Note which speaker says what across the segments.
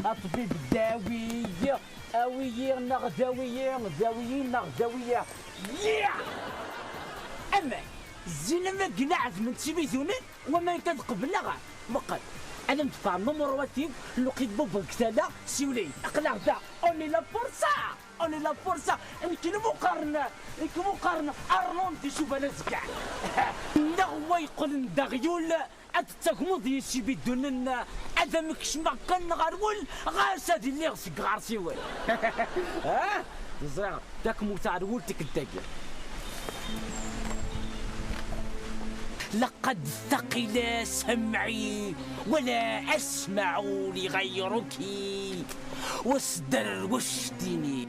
Speaker 1: الطبيب الداوي اويي نغداوية داويين نغداوية اما الزينة ما قناعت من تيبيزونين وما كان قبلها مقل انا مدفع نمرواتي لقيت بابا كتالا سيولي اقلع دا اوني لا فرصة يمكن مقارنة ارنونتي شوف انا زكاع هو يقول دغيول اتتغمض يشي بدون ادمك شمكن غرول غاس هادي اللي غسك غارسيوي ها زعما داك موتار ولتك الداكير لقد ثقل سمعي ولا أسمع لغيرك واصدر واشتني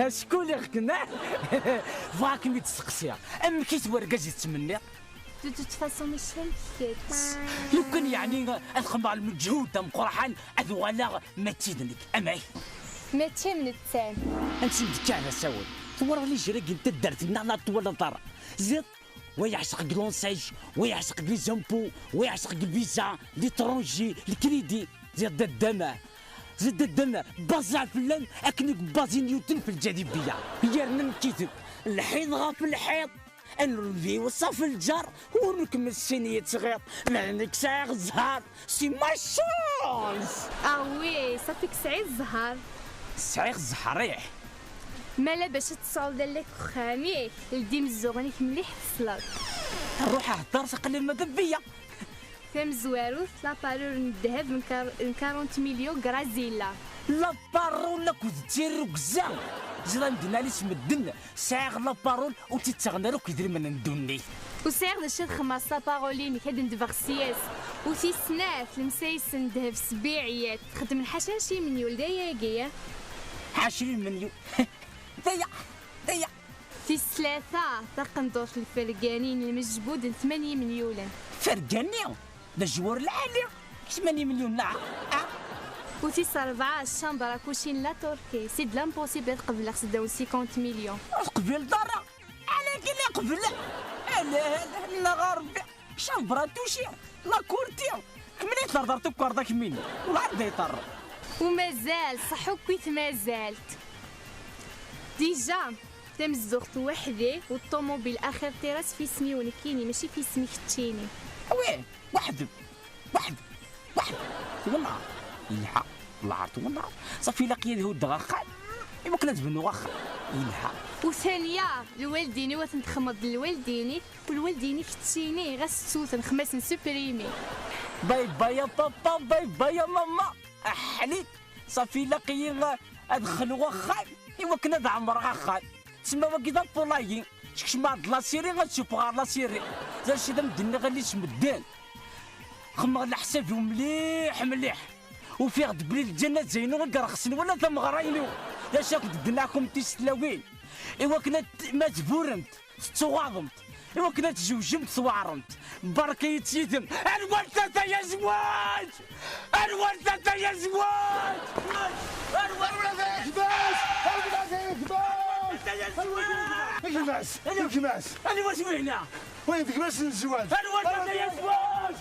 Speaker 1: شكون اللي غكنا فاك مي تسقسيها ام كيت ورقاجي تمني
Speaker 2: De toute façon, Michel,
Speaker 1: لو كان يعني الخمر المجهود مقرحان اذوالا ما تيدنك اماي
Speaker 2: métier من التام.
Speaker 1: انت مدكانه ساوي ورا لي جري انت درت لنا طول طار زيد ويعشق لونساج ويعشق لي زامبو ويعشق الفيزا لي ترونجي الكريدي زيد الدم بازا فلان اكنك بازي نيوتن في الجاذبيه هي نمكيتك الحيط غاف الحيط نولي وصف الجار ونكمل السنية صغير لانك سايغ الزهر سي ما شونس
Speaker 2: Ah oui, ça fait que سعيد الزهر.
Speaker 1: سايغ الزهر ريح
Speaker 2: مالا باش تصعد لك خاميك لدي مزوغنيك مليح في الصلاة.
Speaker 1: نروح اهدر سقلي المدبيه
Speaker 2: فهم زواروث لابارور الذهب من 40 مليون غرازيلا.
Speaker 1: لا بارول لك وتيرو كزام زرا ندنا لي سمدن سايغ لا بارول وتتغنى كيدير من ندوني
Speaker 2: وسعيد داش خماس لابارولين كاد ندفغ السياس وتي سناف المسايس ندهب سبيعيات خدم الحشاشي من يولدايا
Speaker 1: 20 مليون ضيع
Speaker 2: في الثلاثة تقندوش الفرقانين المجبود 8 مليون.
Speaker 1: فرقاني ده جوار العالي 8 مليون نعم
Speaker 2: وتي أربعة الشامبرا كوشين لا تركي سيد لامبوسيبل قبل خصداو 50 مليون.
Speaker 1: قبل دارا على كي قبل لا غربي شامبرا توشي لا كورتي كملي تردرتو كاردا كميني والله بدا يطر
Speaker 2: ومازال صحو كويت مازالت ديجا تمزغت وحدي والطوموبيل اخر تيراس في سمي ونكيني ماشي في سمي ختيني.
Speaker 1: وين واحد والنهار يلحق العرض والنهار صافي لاقي هو الدغاخان يمكن تبنو واخا يلحق.
Speaker 2: وثانية الوالديني وتنتخمض الوالديني والوالديني ختيني غاسوث نخماس نسوبريمي.
Speaker 1: باي باي يا بابا باي باي يا ماما احلي صافي لاقي ادخل واخا ايوا كنا دعمر غاخا تسمى وكذا بولاي شكش ما لا سيري غتشوف غير لا سيري زال شي مدن غير اللي سمدان خمر على حسابي مليح وفي غد بلي الجنة زينو غنقرخسن ولا ثم غراينو لا شاك دناكم تيستلاوين ايوا كنا ما تبورنت تواضمت ايوا كنا تزوجمت صوارمت بركة يتيتم الورثة يا زواج الورثة يا زواج
Speaker 3: الكماس
Speaker 1: انا واش هنا
Speaker 3: وين الكماس الزواج
Speaker 1: الورثة يا زواج